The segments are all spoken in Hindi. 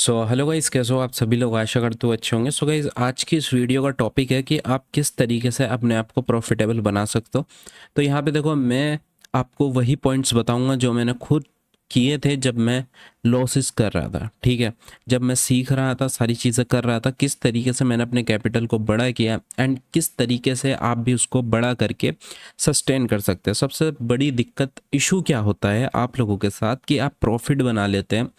हेलो गाइस, कैसे हो आप सभी लोग। आशा करते हो अच्छे होंगे। गाइस, आज की इस वीडियो का टॉपिक है कि आप किस तरीके से अपने आप को प्रॉफिटेबल बना सकते हो। तो यहाँ पे देखो, मैं आपको वही पॉइंट्स बताऊंगा जो मैंने खुद किए थे जब मैं लॉसेस कर रहा था। ठीक है, जब मैं सीख रहा था, सारी चीज़ें कर रहा था, किस तरीके से मैंने अपने कैपिटल को बड़ा किया एंड किस तरीके से आप भी उसको बड़ा करके सस्टेन कर सकते हैं। सबसे बड़ी दिक्कत, इशू क्या होता है आप लोगों के साथ कि आप प्रॉफिट बना लेते हैं,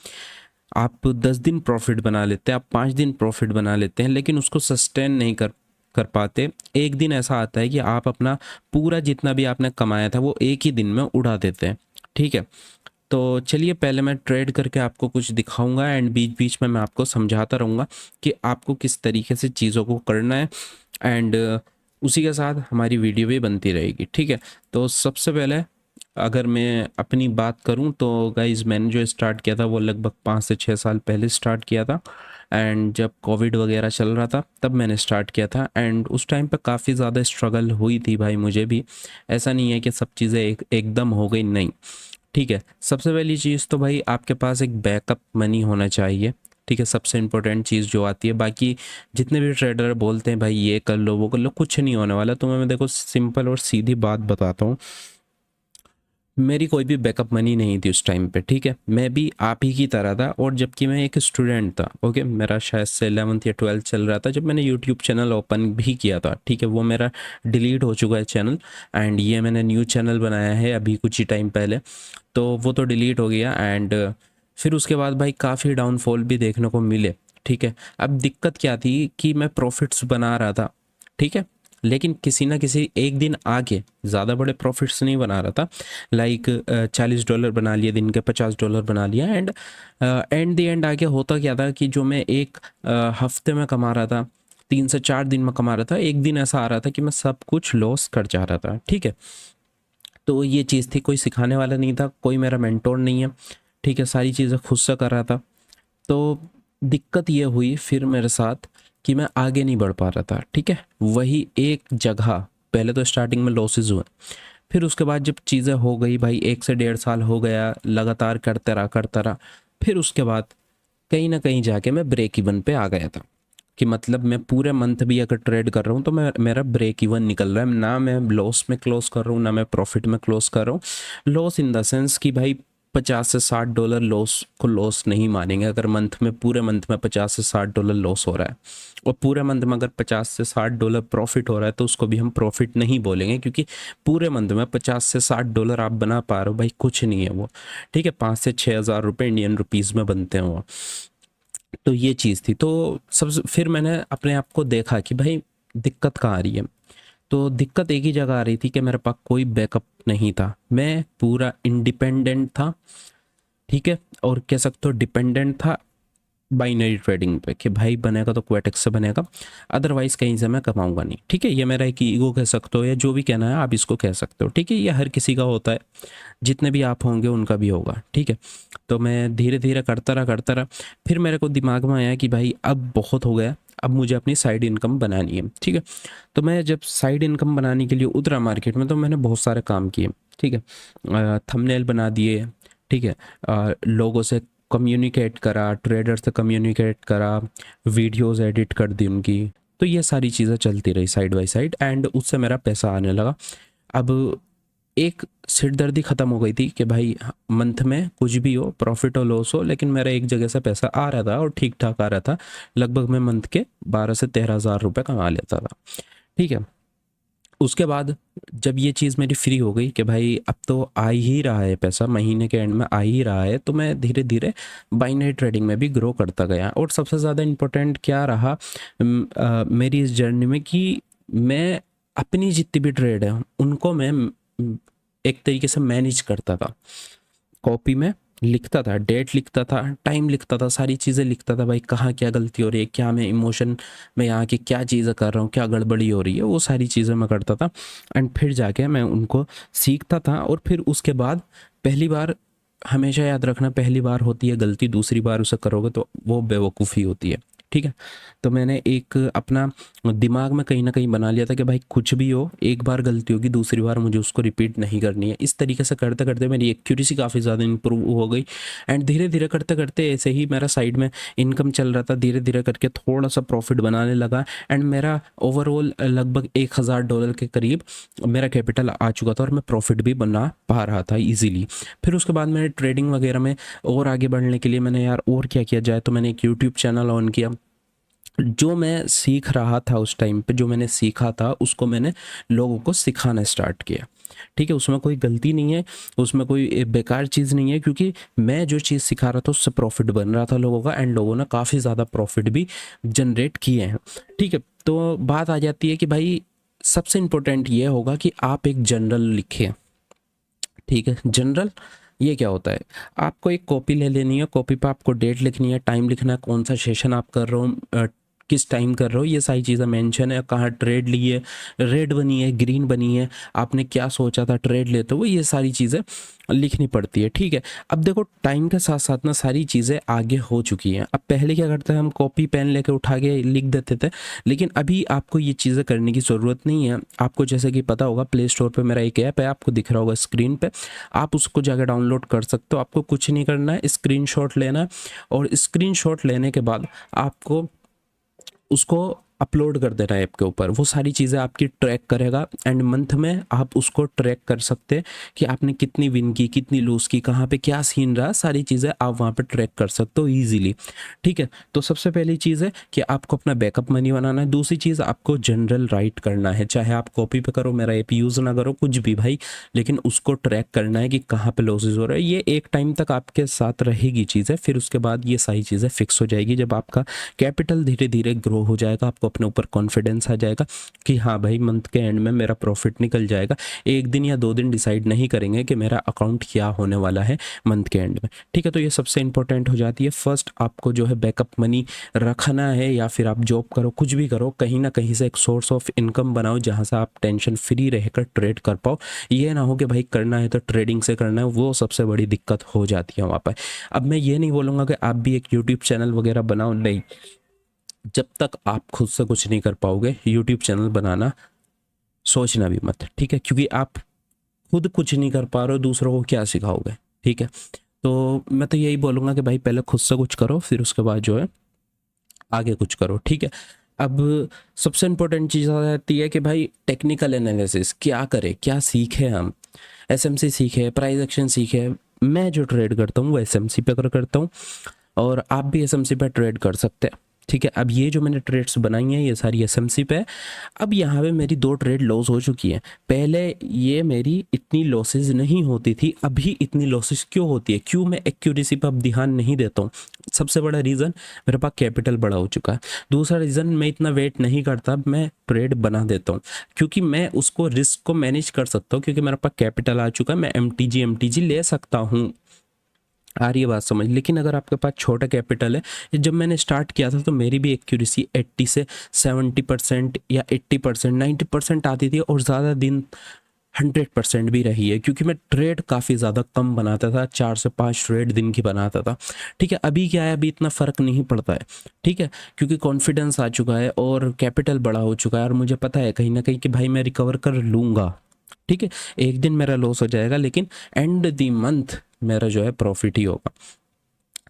आप 10 दिन प्रॉफिट बना लेते हैं, आप 5 दिन प्रॉफिट बना लेते हैं, लेकिन उसको सस्टेन नहीं कर कर पाते। एक दिन ऐसा आता है कि आप अपना पूरा जितना भी आपने कमाया था वो एक ही दिन में उड़ा देते हैं। ठीक है, तो चलिए पहले मैं ट्रेड करके आपको कुछ दिखाऊंगा एंड बीच बीच में मैं आपको समझाता रहूँगा कि आपको किस तरीके से चीज़ों को करना है एंड उसी के साथ हमारी वीडियो भी बनती रहेगी। ठीक है, तो सबसे पहले अगर मैं अपनी बात करूं तो गाइज़, मैंने जो स्टार्ट किया था वो लगभग 5 से 6 साल पहले स्टार्ट किया था। एंड जब कोविड वगैरह चल रहा था तब मैंने स्टार्ट किया था एंड उस टाइम पे काफ़ी ज़्यादा स्ट्रगल हुई थी भाई, मुझे भी। ऐसा नहीं है कि सब चीज़ें एकदम हो गई, नहीं। ठीक है, सबसे पहली चीज़ तो भाई आपके पास एक बैकअप मनी होना चाहिए। ठीक है, सबसे इम्पोर्टेंट चीज़ जो आती है। बाकी जितने भी ट्रेडर बोलते हैं भाई ये कर लो वो कर लो, कुछ नहीं होने वाला। तो मैं देखो सिंपल और सीधी बात बताता हूँ। मेरी कोई भी बैकअप मनी नहीं थी उस टाइम पे। ठीक है, मैं भी आप ही की तरह था, और जबकि मैं एक स्टूडेंट था। ओके, मेरा शायद से 11th या 12th चल रहा था जब मैंने यूट्यूब चैनल ओपन भी किया था। ठीक है, वो मेरा डिलीट हो चुका है चैनल एंड ये मैंने न्यू चैनल बनाया है अभी कुछ ही टाइम पहले। तो वो तो डिलीट हो गया एंड फिर उसके बाद भाई काफ़ी डाउनफॉल भी देखने को मिले। ठीक है, अब दिक्कत क्या थी कि मैं प्रॉफिट्स बना रहा था। ठीक है, लेकिन किसी ना किसी एक दिन आगे ज़्यादा बड़े प्रॉफिट्स नहीं बना रहा था। लाइक $40 बना लिए, दिन के $50 बना लिया एंड एंड द एंड आगे होता क्या था कि जो मैं एक हफ्ते में कमा रहा था, 3 से 4 दिन में कमा रहा था, एक दिन ऐसा आ रहा था कि मैं सब कुछ लॉस कर जा रहा था। ठीक है, तो ये चीज़ थी, कोई सिखाने वाला नहीं था, कोई मेरा मेंटोर नहीं है। ठीक है, सारी चीज़ें खुद से कर रहा था। तो दिक्कत ये हुई फिर मेरे साथ कि मैं आगे नहीं बढ़ पा रहा था। ठीक है, वही एक जगह। पहले तो स्टार्टिंग में लॉसेस हुए, फिर उसके बाद जब चीज़ें हो गई भाई, 1 से 1.5 साल हो गया लगातार करता रहा। फिर उसके बाद कहीं ना कहीं जाके मैं ब्रेक इवन पे आ गया था। कि मतलब मैं पूरे मंथ भी अगर ट्रेड कर रहा हूँ तो मैं मेरा ब्रेक इवन निकल रहा है ना, मैं लॉस में क्लोज कर रहा हूँ ना मैं प्रॉफिट में क्लोज कर रहा हूँ। लॉस इन द सेंस कि भाई $50 से $60 लॉस को लॉस नहीं मानेंगे अगर मंथ में, पूरे मंथ में $50 से $60 लॉस हो रहा है। और पूरे मंथ में अगर $50 से $60 प्रॉफिट हो रहा है तो उसको भी हम प्रॉफिट नहीं बोलेंगे, क्योंकि पूरे मंथ में $50 से $60 आप बना पा रहे हो भाई, कुछ नहीं है वो। ठीक है, 5 से 6 हज़ार रुपये इंडियन रुपीज़ में बनते हैं वो। तो ये चीज़ थी। तो सबसे फिर मैंने अपने आप को देखा कि भाई दिक्कत कहाँ आ रही है। तो दिक्कत एक ही जगह आ रही थी कि मेरे पास कोई बैकअप नहीं था, मैं पूरा इंडिपेंडेंट था। ठीक है, और कह सकते हो डिपेंडेंट था बाइनरी ट्रेडिंग पे कि भाई बनेगा तो क्वेटेक्स से बनेगा, अदरवाइज कहीं से मैं कमाऊंगा नहीं। ठीक है, ये मेरा एक ईगो कह सकते हो या जो भी कहना है आप इसको कह सकते हो। ठीक है, ये हर किसी का होता है, जितने भी आप होंगे उनका भी होगा। ठीक है, तो मैं धीरे धीरे करता रहा। फिर मेरे को दिमाग में आया कि भाई अब बहुत हो गया, अब मुझे अपनी साइड इनकम बनानी है। ठीक है, तो मैं जब साइड इनकम बनाने के लिए उतरा मार्केट में तो मैंने बहुत सारे काम किए। ठीक है, थंबनेल बना दिए। ठीक है, लोगों से कम्युनिकेट करा, ट्रेडर से कम्युनिकेट करा, वीडियोस एडिट कर दी उनकी। तो ये सारी चीज़ें चलती रही साइड बाय साइड एंड उससे मेरा पैसा आने लगा। अब एक सिरदर्दी ख़त्म हो गई थी कि भाई मंथ में कुछ भी हो, प्रॉफिट हो लॉस हो, लेकिन मेरा एक जगह से पैसा आ रहा था और ठीक ठाक आ रहा था। लगभग मैं मंथ के 12 से 13 हज़ार रुपये कमा लेता था। ठीक है, उसके बाद जब ये चीज़ मेरी फ्री हो गई कि भाई अब तो आ ही रहा है पैसा, महीने के एंड में आ ही रहा है, तो मैं धीरे धीरे बाइनरी ट्रेडिंग में भी ग्रो करता गया। और सबसे ज़्यादा इम्पोर्टेंट क्या रहा मेरी इस जर्नी में कि मैं अपनी जितनी भी ट्रेड है उनको मैं एक तरीके से मैनेज करता था। कॉपी में लिखता था, डेट लिखता था, टाइम लिखता था, सारी चीज़ें लिखता था भाई, कहाँ क्या गलती हो रही है, क्या मैं इमोशन में यहाँ की क्या चीज़ें कर रहा हूँ, क्या गड़बड़ी हो रही है, वो सारी चीज़ें मैं करता था। एंड फिर जाके मैं उनको सीखता था। और फिर उसके बाद पहली बार, हमेशा याद रखना, पहली बार होती है गलती, दूसरी बार उसे करोगे तो वो बेवकूफ़ी होती है। ठीक है। तो मैंने एक अपना दिमाग में कहीं ना कहीं बना लिया था कि भाई कुछ भी हो, एक बार गलती होगी, दूसरी बार मुझे उसको रिपीट नहीं करनी है। इस तरीके से करते करते मेरी एक्यूरेसी काफ़ी ज़्यादा इंप्रूव हो गई। एंड धीरे धीरे करते करते ऐसे ही मेरा साइड में इनकम चल रहा था, धीरे धीरे करके थोड़ा सा प्रॉफिट बनाने लगा। एंड मेरा ओवरऑल लगभग $1000 के करीब मेरा कैपिटल आ चुका था और मैं प्रॉफिट भी बना पा रहा था ईजिली। फिर उसके बाद मैंने ट्रेडिंग वगैरह में और आगे बढ़ने के लिए मैंने यार और क्या किया जाए, तो मैंने एक यूट्यूब चैनल ऑन किया। जो मैं सीख रहा था उस टाइम पे, जो मैंने सीखा था उसको मैंने लोगों को सिखाना स्टार्ट किया। ठीक है, उसमें कोई गलती नहीं है, उसमें कोई बेकार चीज़ नहीं है, क्योंकि मैं जो चीज़ सिखा रहा था उससे प्रॉफिट बन रहा था लोगों का, एंड लोगों ने काफ़ी ज़्यादा प्रॉफिट भी जनरेट किए हैं। ठीक है, तो बात आ जाती है कि भाई सबसे इम्पोर्टेंट ये होगा कि आप एक जनरल लिखें। ठीक है, जनरल ये क्या होता है, आपको एक कॉपी ले लेनी है, कॉपी पे आपको डेट लिखनी है, टाइम लिखना है, कौन सा सेशन आप कर रहे हो, किस टाइम कर रहे हो, ये सारी चीज़ें मेंशन है, कहाँ ट्रेड ली है, रेड बनी है, ग्रीन बनी है, आपने क्या सोचा था ट्रेड लेते हुए, ये सारी चीज़ें लिखनी पड़ती है। ठीक है, अब देखो टाइम के साथ साथ ना सारी चीज़ें आगे हो चुकी हैं। अब पहले क्या करते हैं, हम कॉपी पेन लेके उठा के लिख देते थे, लेकिन अभी आपको ये चीज़ें करने की ज़रूरत नहीं है। आपको जैसे कि पता होगा, प्ले स्टोर पे मेरा एक ऐप है, आपको दिख रहा होगा स्क्रीन पे, आप उसको जाकर डाउनलोड कर सकते हो। आपको कुछ नहीं करना है, स्क्रीनशॉट लेना है, और स्क्रीनशॉट लेने के बाद आपको उसको अपलोड कर देना है ऐप के ऊपर। वो सारी चीज़ें आपकी ट्रैक करेगा, एंड मंथ में आप उसको ट्रैक कर सकते हैं कि आपने कितनी विन की, कितनी लूज़ की, कहाँ पे क्या सीन रहा, सारी चीज़ें आप वहाँ पे ट्रैक कर सकते हो ईजिली। ठीक है, तो सबसे पहली चीज़ है कि आपको अपना बैकअप मनी बनाना है। दूसरी चीज़, आपको जनरल राइट करना है, चाहे आप कॉपी पे करो, मेरा ऐप यूज़ ना करो, कुछ भी भाई, लेकिन उसको ट्रैक करना है कि कहाँ पे लॉसेज हो रहा है। ये एक टाइम तक आपके साथ रहेगी चीज़ें, फिर उसके बाद ये सारी चीज़ें फिक्स हो जाएगी। जब आपका कैपिटल धीरे धीरे ग्रो हो जाएगा, आपको अपने ऊपर कॉन्फिडेंस आ जाएगा कि हाँ भाई मंथ के एंड में मेरा प्रॉफिट निकल जाएगा। एक दिन या 2 दिन डिसाइड नहीं करेंगे कि मेरा अकाउंट क्या होने वाला है मंथ के एंड में। ठीक है, तो ये सबसे इंपॉर्टेंट हो जाती है। फर्स्ट आपको जो है बैकअप मनी रखना है, या फिर आप जॉब करो, कुछ भी करो, कहीं ना कहीं से एक सोर्स ऑफ इनकम बनाओ जहाँ से आप टेंशन फ्री रहकर ट्रेड कर पाओ। ये ना हो कि भाई करना है तो ट्रेडिंग से करना है, वो सबसे बड़ी दिक्कत हो जाती है वहाँ पर। अब मैं ये नहीं बोलूँगा कि आप भी एक यूट्यूब चैनल वगैरह बनाओ, नहीं। जब तक आप खुद से कुछ नहीं कर पाओगे, यूट्यूब चैनल बनाना सोचना भी मत। ठीक है, क्योंकि आप खुद कुछ नहीं कर पा रहे हो, दूसरों को क्या सिखाओगे। ठीक है, तो मैं तो यही बोलूँगा कि भाई पहले खुद से कुछ करो, फिर उसके बाद जो है आगे कुछ करो। ठीक है, अब सबसे इम्पोर्टेंट चीज़ आ जाती है कि भाई टेक्निकल एनालिसिस क्या करें, क्या सीखे हम। एसएमसी सीखे, प्राइस एक्शन सीखे। मैं जो ट्रेड करता हूँ वो एसएमसी पे करता हूँ, और आप भी एसएमसी पे ट्रेड कर सकते हैं। ठीक है, अब ये जो मैंने ट्रेड्स बनाई हैं ये सारी एसएमसी पे है। अब यहाँ पे मेरी 2 ट्रेड लॉस हो चुकी हैं। पहले ये मेरी इतनी लॉसेस नहीं होती थी, अभी इतनी लॉसेस क्यों होती है, क्यों मैं एक्यूरेसी पर अब ध्यान नहीं देता हूँ। सबसे बड़ा रीज़न, मेरे पास कैपिटल बड़ा हो चुका है। दूसरा रीज़न, मैं इतना वेट नहीं करता, मैं ट्रेड बना देता हूँ, क्योंकि मैं उसको रिस्क को मैनेज कर सकता हूँ, क्योंकि मेरे पास कैपिटल आ चुका है, मैं एमटीजी ले सकता हूँ। आ रही है बात समझ। लेकिन अगर आपके पास छोटा कैपिटल है, जब मैंने स्टार्ट किया था तो मेरी भी एक्यूरेसी 80 से 70% या 80%, 90% आती थी, और ज़्यादा दिन 100% भी रही है, क्योंकि मैं ट्रेड काफ़ी ज़्यादा कम बनाता था, 4 से 5 ट्रेड दिन की बनाता था। ठीक है, अभी क्या है, अभी इतना फ़र्क नहीं पड़ता है। ठीक है, क्योंकि कॉन्फिडेंस आ चुका है और कैपिटल बड़ा हो चुका है, और मुझे पता है कहीं ना कहीं कि भाई मैं रिकवर कर लूँगा। ठीक है, एक दिन मेरा लॉस हो जाएगा, लेकिन एंड द मंथ मेरा जो है प्रॉफिट ही होगा।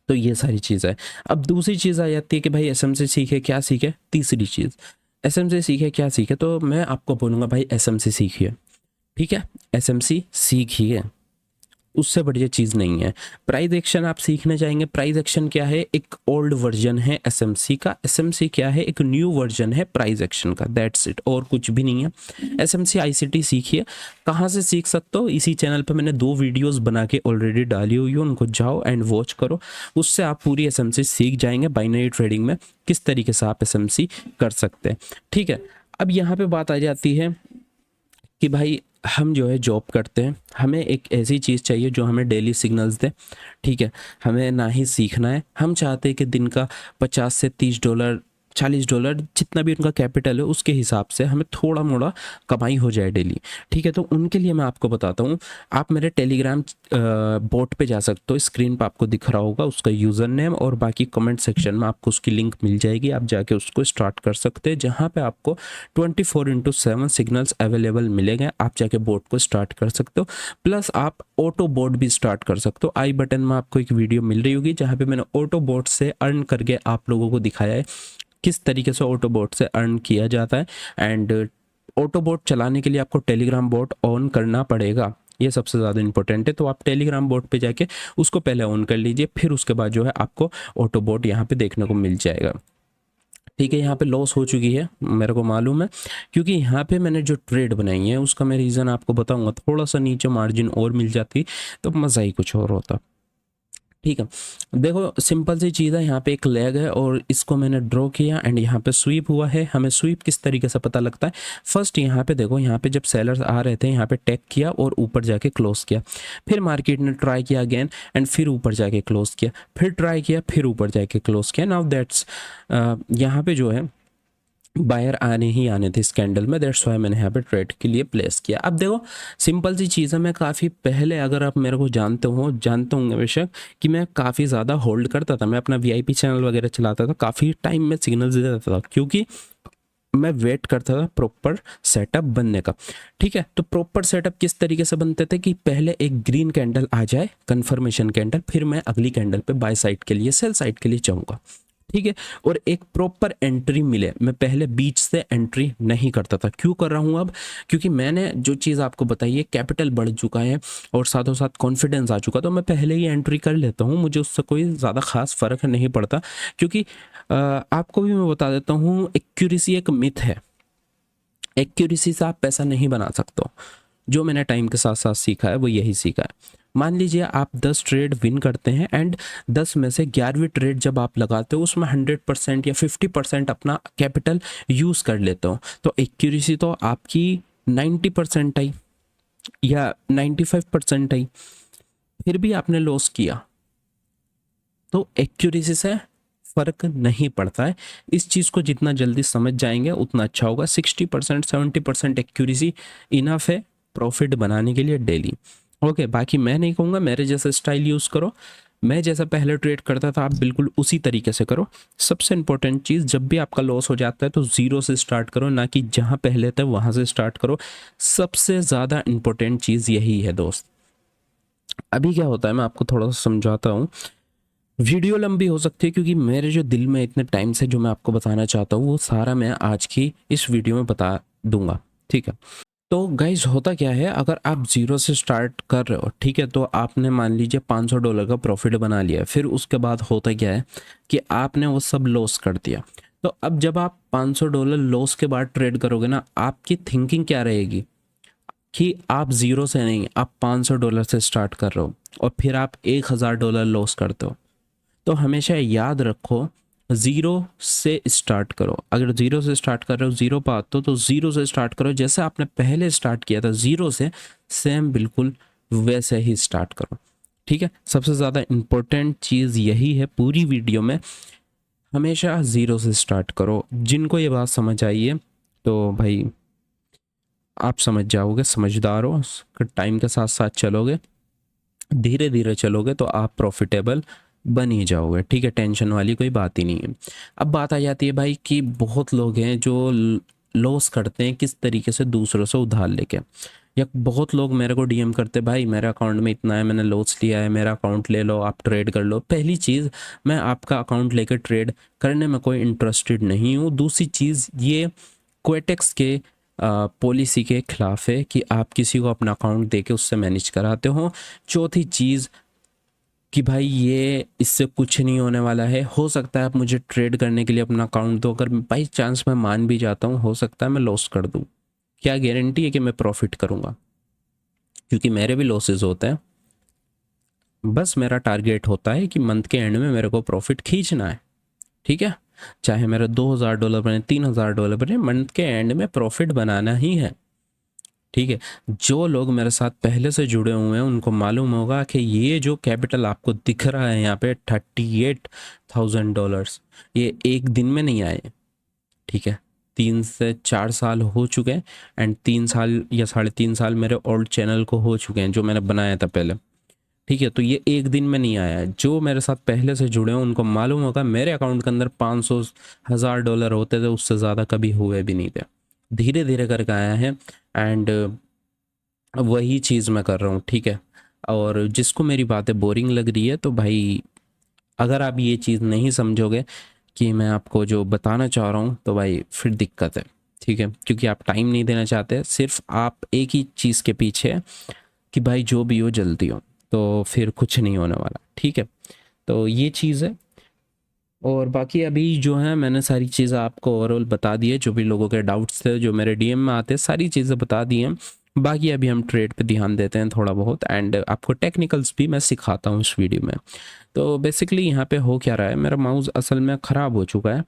तो ये सारी चीज़ है। अब दूसरी चीज़ आ जाती है कि भाई एसएमसी सीखे, क्या सीखे। तीसरी चीज़, एसएमसी सीखे क्या सीखे, तो मैं आपको बोलूँगा भाई एसएमसी सीखिए। ठीक है, एसएमसी सीखिए, उससे बढ़िया चीज़ नहीं है। प्राइस एक्शन आप सीखना चाहेंगे, प्राइस एक्शन क्या है, एक ओल्ड वर्जन है एसएमसी का। एसएमसी क्या है, एक न्यू वर्जन है प्राइस एक्शन का, दैट्स इट, और कुछ भी नहीं है। एसएमसी आईसीटी सीखिए। कहाँ से सीख सकते हो, इसी चैनल पे मैंने 2 वीडियोस बना के ऑलरेडी डाली हुई है, उनको जाओ एंड वॉच करो, उससे आप पूरी एसएमसी सीख जाएंगे। बाइनरी ट्रेडिंग में किस तरीके से आप एसएमसी कर सकते हैं। ठीक है, अब यहाँ पे बात आ जाती है कि भाई हम जो है जॉब करते हैं, हमें एक ऐसी चीज़ चाहिए जो हमें डेली सिग्नल्स दे। ठीक है, हमें ना ही सीखना है, हम चाहते हैं कि दिन का $50 से $30 $40 जितना भी उनका कैपिटल है उसके हिसाब से हमें थोड़ा मोड़ा कमाई हो जाए डेली। ठीक है, तो उनके लिए मैं आपको बताता हूँ, आप मेरे टेलीग्राम बोट पे जा सकते हो, स्क्रीन पे आपको दिख रहा होगा उसका यूज़र नेम, और बाकी कमेंट सेक्शन में आपको उसकी लिंक मिल जाएगी, आप जाके उसको स्टार्ट कर सकते हैं, जहाँ पे आपको 24/7 सिग्नल्स अवेलेबल मिलेंगे। आप जाके बोट को स्टार्ट कर सकते हो, प्लस आप ऑटो बोट भी स्टार्ट कर सकते हो। आई बटन में आपको एक वीडियो मिल रही होगी जहाँ पे मैंने ऑटो बोट से अर्न करके आप लोगों को दिखाया है किस तरीके से ऑटो बोट से अर्न किया जाता है। एंड ऑटो बोट चलाने के लिए आपको टेलीग्राम बोट ऑन करना पड़ेगा, ये सबसे ज़्यादा इंपॉर्टेंट है। तो आप टेलीग्राम बोट पे जाके उसको पहले ऑन कर लीजिए, फिर उसके बाद जो है आपको ऑटो बोट यहाँ पे देखने को मिल जाएगा। ठीक है, यहाँ पे लॉस हो चुकी है मेरे को मालूम है, क्योंकि यहाँ पे मैंने जो ट्रेड बनाई है उसका मैं रीज़न आपको बताऊंगा। थोड़ा सा नीचे मार्जिन और मिल जाती तो मज़ा ही कुछ और होता। ठीक है, देखो सिंपल सी चीज़ है, यहाँ पे एक लेग है और इसको मैंने ड्रॉ किया एंड यहाँ पे स्वीप हुआ है। हमें स्वीप किस तरीके से पता लगता है, फर्स्ट यहाँ पे देखो, यहाँ पे जब सेलर्स आ रहे थे यहाँ पे टेक किया और ऊपर जाके क्लोज किया, फिर मार्केट ने ट्राई किया अगेन एंड फिर ऊपर जाके क्लोज किया, फिर ट्राई किया, फिर ऊपर जाके क्लोज किया। नाउ दैट्स यहाँ पे जो है बायर आने ही आने थे इस कैंडल में, दैट्स वाई मैंने यहाँ पे ट्रेड के लिए प्लेस किया। अब देखो सिंपल सी चीज़ है, मैं काफ़ी पहले, अगर आप मेरे को जानते होंगे बेशक, कि मैं काफ़ी ज़्यादा होल्ड करता था, मैं अपना वीआईपी चैनल वगैरह चलाता था, काफ़ी टाइम में सिग्नल्स दे देता था, क्योंकि मैं वेट करता था प्रॉपर सेटअप बनने का। ठीक है, तो प्रॉपर सेटअप किस तरीके से बनते थे कि पहले एक ग्रीन कैंडल आ जाए, कंफर्मेशन कैंडल, फिर मैं अगली कैंडल पे बाय साइड के लिए, सेल साइड के लिए जाऊँगा। ठीक है, और एक प्रॉपर एंट्री मिले। मैं पहले बीच से एंट्री नहीं करता था, क्यों कर रहा हूँ अब, क्योंकि मैंने जो चीज़ आपको बताई है, कैपिटल बढ़ चुका है और साथों साथ कॉन्फिडेंस आ चुका, तो मैं पहले ही एंट्री कर लेता हूँ, मुझे उससे कोई ज़्यादा खास फर्क नहीं पड़ता। क्योंकि आपको भी मैं बता देता हूँ, एक्यूरेसी एक मिथ है, एक्यूरेसी से आप पैसा नहीं बना सकते हो। जो मैंने टाइम के साथ साथ सीखा है वो यही सीखा है। मान लीजिए आप 10 ट्रेड विन करते हैं एंड 10 में से 11वीं ट्रेड जब आप लगाते हो उसमें 100% या 50% अपना कैपिटल यूज़ कर लेते हो, तो एक्यूरेसी तो आपकी 90% आई या 95% आई, फिर भी आपने लॉस किया, तो एक्यूरेसी से फ़र्क नहीं पड़ता है। इस चीज़ को जितना जल्दी समझ जाएंगे उतना अच्छा होगा। 60% 70% एक्यूरेसी इनफ है प्रॉफिट बनाने के लिए डेली। ओके, बाकी मैं नहीं कहूँगा मेरे जैसा स्टाइल यूज़ करो, मैं जैसा पहले ट्रेड करता था आप बिल्कुल उसी तरीके से करो। सबसे इंपॉर्टेंट चीज़, जब भी आपका लॉस हो जाता है तो ज़ीरो से स्टार्ट करो, ना कि जहाँ पहले था वहाँ से स्टार्ट करो। सबसे ज़्यादा इंपॉर्टेंट चीज़ यही है दोस्त। अभी क्या होता है मैं आपको थोड़ा सा समझाता हूँ, वीडियो लंबी हो सकती है क्योंकि मेरे जो दिल में इतने टाइम से जो मैं आपको बताना चाहता हूँ वो सारा मैं आज की इस वीडियो में बता दूंगा। ठीक है, तो गाइज होता क्या है, अगर आप जीरो से स्टार्ट कर रहे हो, ठीक है, तो आपने मान लीजिए $500 का प्रॉफिट बना लिया, फिर उसके बाद होता क्या है कि आपने वो सब लॉस कर दिया। तो अब जब आप $500 लॉस के बाद ट्रेड करोगे ना, आपकी थिंकिंग क्या रहेगी कि आप ज़ीरो से नहीं, आप $500 से स्टार्ट कर रहे हो और फिर आप $1000 लॉस करते हो। तो हमेशा याद रखो, ज़ीरो से स्टार्ट करो। अगर ज़ीरो से स्टार्ट कर रहे हो, ज़ीरो पर आते हो तो ज़ीरो से स्टार्ट करो, जैसे आपने पहले स्टार्ट किया था ज़ीरो से, सेम बिल्कुल वैसे ही स्टार्ट करो। ठीक है, सबसे ज़्यादा इम्पोर्टेंट चीज़ यही है पूरी वीडियो में, हमेशा ज़ीरो से स्टार्ट करो। जिनको ये बात समझ आई है तो भाई आप समझ जाओगे, समझदार हो, टाइम के साथ साथ चलोगे, धीरे धीरे चलोगे तो आप प्रॉफिटेबल बन ही जाओगे। ठीक है, टेंशन वाली कोई बात ही नहीं है। अब बात आ जाती है भाई कि बहुत लोग हैं जो लॉस करते हैं किस तरीके से, दूसरों से उधार लेके, या बहुत लोग मेरे को डीएम करते, भाई मेरे अकाउंट में इतना है, मैंने लॉस लिया है, मेरा अकाउंट ले लो, आप ट्रेड कर लो। पहली चीज़, मैं आपका अकाउंट लेकर ट्रेड करने में कोई इंटरेस्टेड नहीं हूँ। दूसरी चीज़, ये क्वेटेक्स के पॉलिसी के खिलाफ है कि आप किसी को अपना अकाउंट देके उससे मैनेज कराते हो। चौथी चीज़ कि भाई ये इससे कुछ नहीं होने वाला है, हो सकता है आप मुझे ट्रेड करने के लिए अपना अकाउंट दो, अगर बाई चांस मैं मान भी जाता हूँ हो सकता है मैं लॉस कर दूँ, क्या गारंटी है कि मैं प्रॉफिट करूँगा, क्योंकि मेरे भी लॉसेस होते हैं। बस मेरा टारगेट होता है कि मंथ के एंड में मेरे को प्रॉफिट खींचना है। ठीक है, चाहे मेरा $2000 बने, $3000 बने, मंथ के एंड में प्रॉफिट बनाना ही है। ठीक है, जो लोग मेरे साथ पहले से जुड़े हुए हैं उनको मालूम होगा कि ये जो कैपिटल आपको दिख रहा है यहाँ पे $38,000, ये एक दिन में नहीं आए, ठीक है, 3 से 4 साल हो चुके हैं एंड 3 साल या 3.5 साल मेरे ओल्ड चैनल को हो चुके हैं जो मैंने बनाया था पहले। ठीक है, तो ये एक दिन में नहीं आया है। जो मेरे साथ पहले से जुड़े हैं उनको मालूम होगा मेरे अकाउंट के अंदर 500,000 डॉलर होते थे, उससे ज़्यादा कभी हुए भी नहीं थे। धीरे धीरे करके आया है एंड वही चीज़ मैं कर रहा हूँ। ठीक है, और जिसको मेरी बातें बोरिंग लग रही है तो भाई अगर आप ये चीज़ नहीं समझोगे कि मैं आपको जो बताना चाह रहा हूँ तो भाई फिर दिक्कत है। ठीक है, क्योंकि आप टाइम नहीं देना चाहते, सिर्फ आप एक ही चीज़ के पीछे है कि भाई जो भी हो जल्दी हो, तो फिर कुछ नहीं होने वाला। ठीक है, तो ये चीज़ है। और बाकी अभी जो है मैंने सारी चीज़ें आपको ओवरऑल बता दी है, जो भी लोगों के डाउट्स थे जो मेरे डीएम में आते हैं सारी चीज़ें बता दी हैं। बाकी अभी हम ट्रेड पे ध्यान देते हैं थोड़ा बहुत एंड आपको टेक्निकल्स भी मैं सिखाता हूँ इस वीडियो में। तो बेसिकली यहाँ पे हो क्या रहा है, मेरा माउस असल में ख़राब हो चुका है,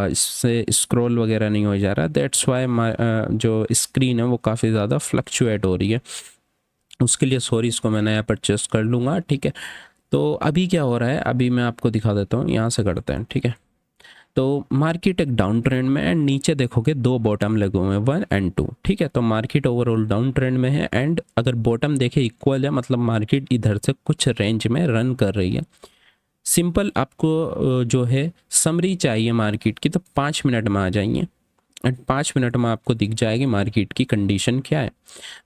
इससे स्क्रॉल वगैरह नहीं हो जा रहा, दैट्स वाई जो स्क्रीन है वो काफ़ी ज़्यादा फ्लक्चुएट हो रही है। उसके लिए सॉरी, इसको मैं नया परचेस कर लूँगा। ठीक है, तो अभी क्या हो रहा है अभी मैं आपको दिखा देता हूँ, यहाँ से करते हैं। ठीक है, तो मार्केट एक डाउन ट्रेंड में एंड नीचे देखोगे 2 बॉटम लगे हुए हैं 1 एंड 2। ठीक है, तो मार्केट ओवरऑल डाउन ट्रेंड में है एंड अगर बॉटम देखे इक्वल है मतलब मार्केट इधर से कुछ रेंज में रन कर रही है। सिंपल आपको जो है समरी चाहिए मार्केट की, तो 5 मिनट में आ जाइए एंड 5 मिनट में आपको दिख जाएगी मार्केट की कंडीशन क्या है।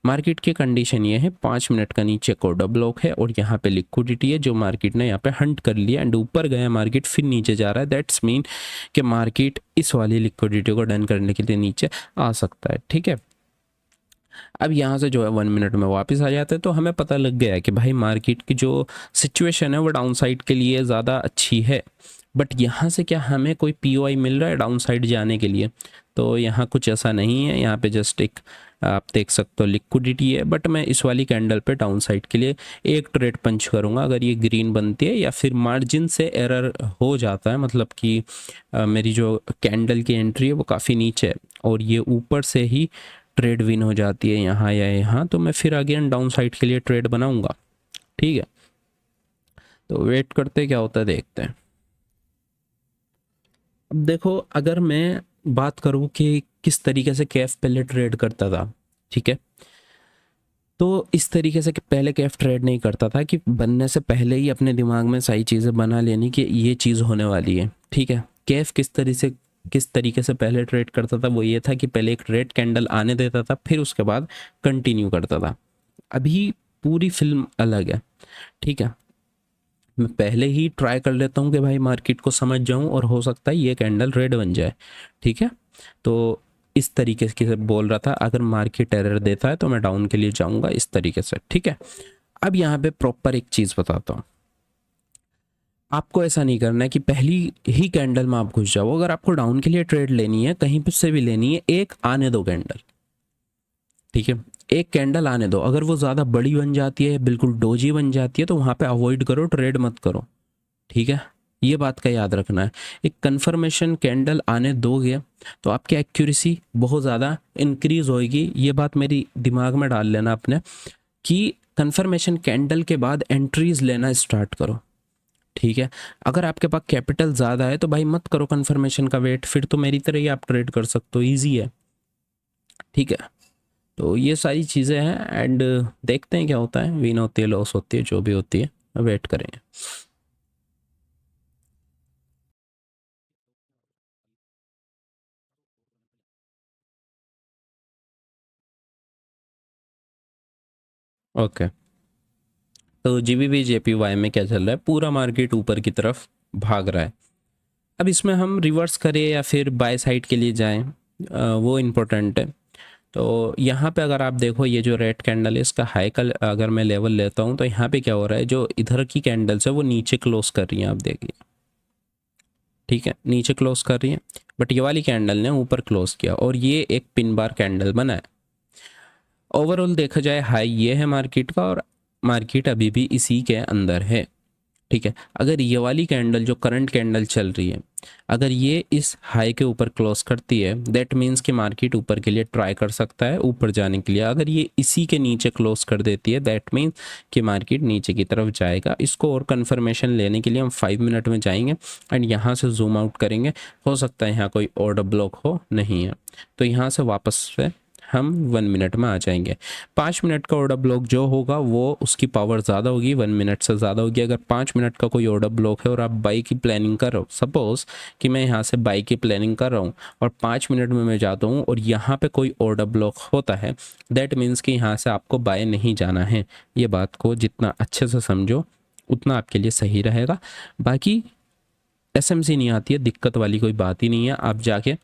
मार्केट की कंडीशन ये है 5 मिनट का नीचे कोडा ब्लॉक है और यहाँ पे लिक्विडिटी है जो मार्केट ने यहाँ पे हंट कर लिया एंड ऊपर गया मार्केट फिर नीचे जा रहा है। दैट्स मीन कि मार्केट इस वाली लिक्विडिटी को डन करने के लिए नीचे आ सकता है। ठीक है, अब यहाँ से जो है 1 मिनट में वापस आ जाते हैं तो हमें पता लग गया है कि भाई मार्केट की जो सिचुएशन है वो डाउन साइड के लिए ज़्यादा अच्छी है। बट यहाँ से क्या हमें कोई पीओआई मिल रहा है डाउन साइड जाने के लिए? तो यहाँ कुछ ऐसा नहीं है, यहाँ पे जस्ट एक आप देख सकते हो लिक्विडिटी है। बट मैं इस वाली कैंडल पे डाउन साइड के लिए एक ट्रेड पंच करूँगा। अगर ये ग्रीन बनती है या फिर मार्जिन से एरर हो जाता है, मतलब कि मेरी जो कैंडल की एंट्री है वो काफ़ी नीचे है और ये ऊपर से ही ट्रेड विन हो जाती है यहाँ या यहाँ, तो मैं फिर अगेन डाउन साइड के लिए ट्रेड बनाऊंगा। ठीक है, तो वेट करते क्या होता है देखते हैं। अब देखो अगर मैं बात करूँ कि किस तरीके से कैफ पहले ट्रेड करता था, ठीक है, तो इस तरीके से कि पहले कैफ ट्रेड नहीं करता था कि बनने से पहले ही अपने दिमाग में सही चीज़ें बना लेनी कि ये चीज़ होने वाली है। ठीक है, कैफ किस तरीके से पहले ट्रेड करता था, वो ये था कि पहले एक रेड कैंडल आने देता था फिर उसके बाद कंटिन्यू करता था। अभी पूरी फिल्म अलग है। ठीक है, मैं पहले ही ट्राई कर लेता हूँ कि भाई मार्केट को समझ जाऊँ और हो सकता है ये कैंडल रेड बन जाए। ठीक है, तो इस तरीके से बोल रहा था अगर मार्केट एरर देता है तो मैं डाउन के लिए जाऊँगा इस तरीके से। ठीक है, अब यहाँ पे प्रॉपर एक चीज़ बताता हूँ, आपको ऐसा नहीं करना है कि पहली ही कैंडल में आप घुस जाओ। अगर आपको डाउन के लिए ट्रेड लेनी है कहीं पे से भी लेनी है, एक आने दो कैंडल। ठीक है, एक कैंडल आने दो, अगर वो ज़्यादा बड़ी बन जाती है बिल्कुल डोजी बन जाती है तो वहाँ पे अवॉइड करो, ट्रेड मत करो। ठीक है, ये बात का याद रखना है। एक कंफर्मेशन कैंडल आने दोगे तो आपकी एक्यूरेसी बहुत ज़्यादा इंक्रीज होएगी। ये बात मेरी दिमाग में डाल लेना अपने कि कंफर्मेशन कैंडल के बाद एंट्रीज लेना स्टार्ट करो। ठीक है, अगर आपके पास कैपिटल ज़्यादा है तो भाई मत करो कंफर्मेशन का वेट, फिर तो मेरी तरह ही आप ट्रेड कर सकते हो, ईजी है। ठीक है, तो ये सारी चीज़ें हैं एंड देखते हैं क्या होता है, विन होती है लॉस होती है जो भी होती है, वेट करेंगे। ओके, तो जीबीबी जेपीवाई में क्या चल रहा है, पूरा मार्केट ऊपर की तरफ भाग रहा है। अब इसमें हम रिवर्स करें या फिर बाय साइड के लिए जाएं, वो इम्पोर्टेंट है। तो यहाँ पे अगर आप देखो ये जो रेड कैंडल है इसका हाई का अगर मैं लेवल लेता हूँ तो यहाँ पे क्या हो रहा है, जो इधर की कैंडल्स है वो नीचे क्लोज कर रही हैं, आप देखिए। ठीक है, नीचे क्लोज कर रही है बट ये वाली कैंडल ने ऊपर क्लोज किया और ये एक पिन बार कैंडल बना है। ओवरऑल देखा जाए हाई ये है मार्केट का और मार्केट अभी भी इसी के अंदर है। ठीक है। अगर ये वाली कैंडल जो करंट कैंडल चल रही है, अगर ये इस हाई के ऊपर क्लोज करती है, दैट मीन्स कि मार्केट ऊपर के लिए ट्राई कर सकता है ऊपर जाने के लिए। अगर ये इसी के नीचे क्लोज कर देती है, दैट मीन्स कि मार्केट नीचे की तरफ जाएगा। इसको और कन्फर्मेशन लेने के लिए हम 5 मिनट में जाएंगे एंड यहाँ से जूम आउट करेंगे। हो सकता है यहाँ कोई ऑर्डर ब्लॉक हो, नहीं है तो यहाँ से वापस से हम 1 मिनट में आ जाएंगे। 5 मिनट का ऑर्डर ब्लॉक जो होगा वो उसकी पावर ज़्यादा होगी, 1 मिनट से ज़्यादा होगी। अगर 5 मिनट का कोई ऑर्डर ब्लॉक है और आप बाई की प्लानिंग कर रहे हो, सपोज कि मैं यहाँ से बाई की प्लानिंग कर रहा हूँ और 5 मिनट में मैं जाता हूँ और यहाँ पे कोई ऑर्डर ब्लॉक होता है, दैट मीन्स कि यहाँ से आपको बाय नहीं जाना है। ये बात को जितना अच्छे से समझो उतना आपके लिए सही रहेगा। बाकी एसएमसी नहीं आती है, दिक्कत वाली कोई बात ही नहीं है। आप जाके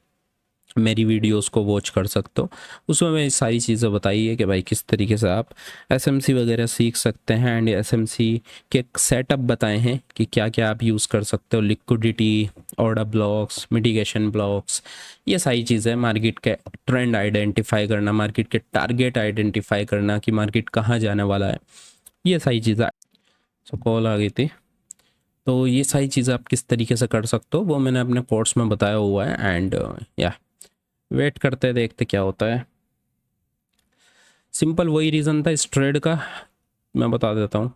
मेरी वीडियोस को वॉच कर सकते हो, उसमें मैं सारी चीज़ें बताई है कि भाई किस तरीके से आप एसएमसी वगैरह सीख सकते हैं एंड एसएमसी के सेटअप बताए हैं कि क्या क्या आप यूज़ कर सकते हो, liquidity, order blocks, mitigation blocks, ये सारी चीज़ें। मार्केट के ट्रेंड आइडेंटिफाई करना, मार्केट के टारगेट आइडेंटिफाई करना कि मार्केट कहाँ जाने वाला है, ये सारी चीज़ें। सो कॉल आ गई थी, तो ये सारी चीज़ें आप किस तरीके से कर सकते हो वो मैंने अपने कोर्स में बताया हुआ है। एंड या वेट करते देखते क्या होता है। सिंपल वही रीज़न था इस ट्रेड का, मैं बता देता हूँ।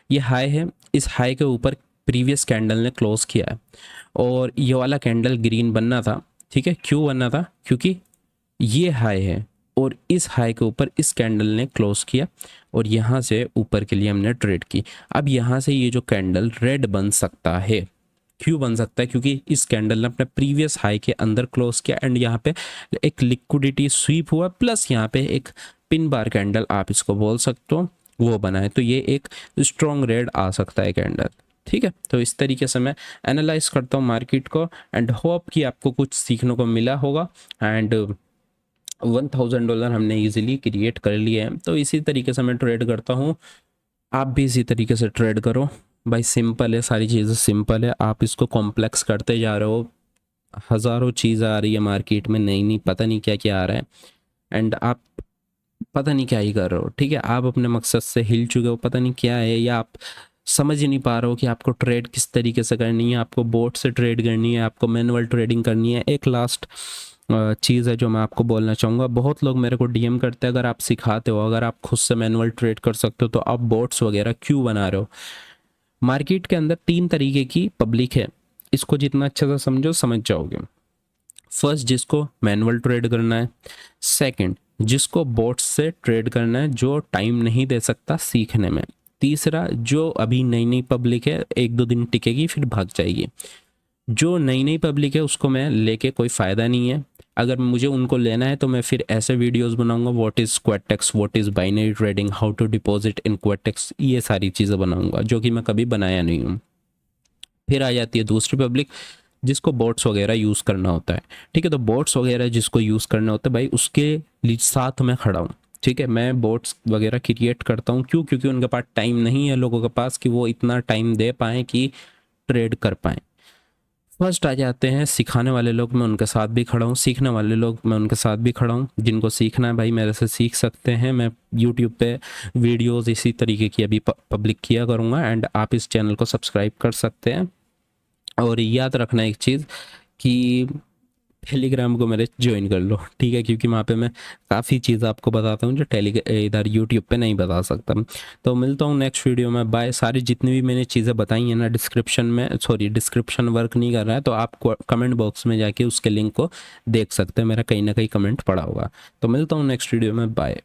ये हाई है, इस हाई के ऊपर प्रीवियस कैंडल ने क्लोज किया है और ये वाला कैंडल ग्रीन बनना था। ठीक है, क्यों बनना था? क्योंकि ये हाई है और इस हाई के ऊपर इस कैंडल ने क्लोज किया और यहाँ से ऊपर के लिए हमने ट्रेड की। अब यहाँ से ये जो कैंडल रेड बन सकता है। क्यों बन सकता है? क्योंकि इस कैंडल ने अपने प्रीवियस हाई के अंदर क्लोज किया एंड यहाँ पे एक लिक्विडिटी स्वीप हुआ, प्लस यहाँ पे एक पिन बार कैंडल आप इसको बोल सकते हो वो बना है। तो ये एक स्ट्रॉन्ग रेड आ सकता है कैंडल। ठीक है, तो इस तरीके से मैं एनालाइज करता हूँ मार्केट को एंड होप कि आपको कुछ सीखने को मिला होगा। एंड $1000 हमने इजीली क्रिएट कर लिए हैं। तो इसी तरीके से मैं ट्रेड करता हूँ, आप भी इसी तरीके से ट्रेड करो भाई। सिंपल है, सारी चीज़ें सिंपल है, आप इसको कॉम्प्लेक्स करते जा रहे हो। हज़ारों चीज़ें आ रही है मार्केट में, नई नई, पता नहीं क्या क्या आ रहा है एंड आप पता नहीं क्या ही कर रहे हो। ठीक है, आप अपने मकसद से हिल चुके हो, पता नहीं क्या है, या आप समझ ही नहीं पा रहे हो कि आपको ट्रेड किस तरीके से करनी है, आपको बोट से ट्रेड करनी है, आपको मैनुअल ट्रेडिंग करनी है। एक लास्ट चीज़ है जो मैं आपको बोलना चाहूँगा। बहुत लोग मेरे को डीएम करते हैं, अगर आप सिखाते हो, अगर आप खुद से मैनुअल ट्रेड कर सकते हो तो आप बोट्स वगैरह क्यों बना रहे हो? मार्केट के अंदर 3 तरीके की पब्लिक है, इसको जितना अच्छे से समझो समझ जाओगे। फर्स्ट, जिसको मैनुअल ट्रेड करना है। सेकंड, जिसको बोट्स से ट्रेड करना है, जो टाइम नहीं दे सकता सीखने में। तीसरा, जो अभी नई नई पब्लिक है, 1-2 दिन टिकेगी फिर भाग जाएगी। जो नई नई पब्लिक है उसको मैं लेके कोई फ़ायदा नहीं है। अगर मुझे उनको लेना है तो मैं फिर ऐसे वीडियोस बनाऊंगा, what is Quotex, what is binary trading, how to deposit in Quotex, ये सारी चीज़ें बनाऊंगा जो कि मैं कभी बनाया नहीं हूँ। फिर आ जाती है दूसरी पब्लिक जिसको बोट्स वगैरह यूज़ करना होता है। ठीक है, तो बोट्स वगैरह जिसको यूज़ करना होता है भाई, उसके लिए साथ मैं खड़ा हूँ। ठीक है, मैं बोट्स वगैरह क्रिएट करता हूँ। क्यों? क्योंकि उनके पास टाइम नहीं है लोगों के पास कि वो इतना टाइम दे पाएँ कि ट्रेड कर पाएँ। फर्स्ट आ जाते हैं सिखाने वाले लोग, मैं उनके साथ भी खड़ा हूँ। सीखने वाले लोग, मैं उनके साथ भी खड़ा हूँ। जिनको सीखना है भाई मेरे से सीख सकते हैं। मैं यूट्यूब पे वीडियोस इसी तरीके की अभी पब्लिक किया करूँगा एंड आप इस चैनल को सब्सक्राइब कर सकते हैं। और याद रखना एक चीज़ कि टेलीग्राम को मेरे ज्वाइन कर लो। ठीक है, क्योंकि वहाँ पे मैं काफ़ी चीज़ आपको बताता हूँ जो इधर यूट्यूब पे नहीं बता सकता। तो मिलता हूँ नेक्स्ट वीडियो में, बाय। सारी जितनी भी मैंने चीज़ें बताई हैं ना, डिस्क्रिप्शन में, सॉरी डिस्क्रिप्शन वर्क नहीं कर रहा है तो आप कमेंट बॉक्स में जाके उसके लिंक को देख सकते हैं, मेरा कहीं ना कहीं कमेंट पड़ा होगा। तो मिलता हूँ नेक्स्ट वीडियो में, बाय।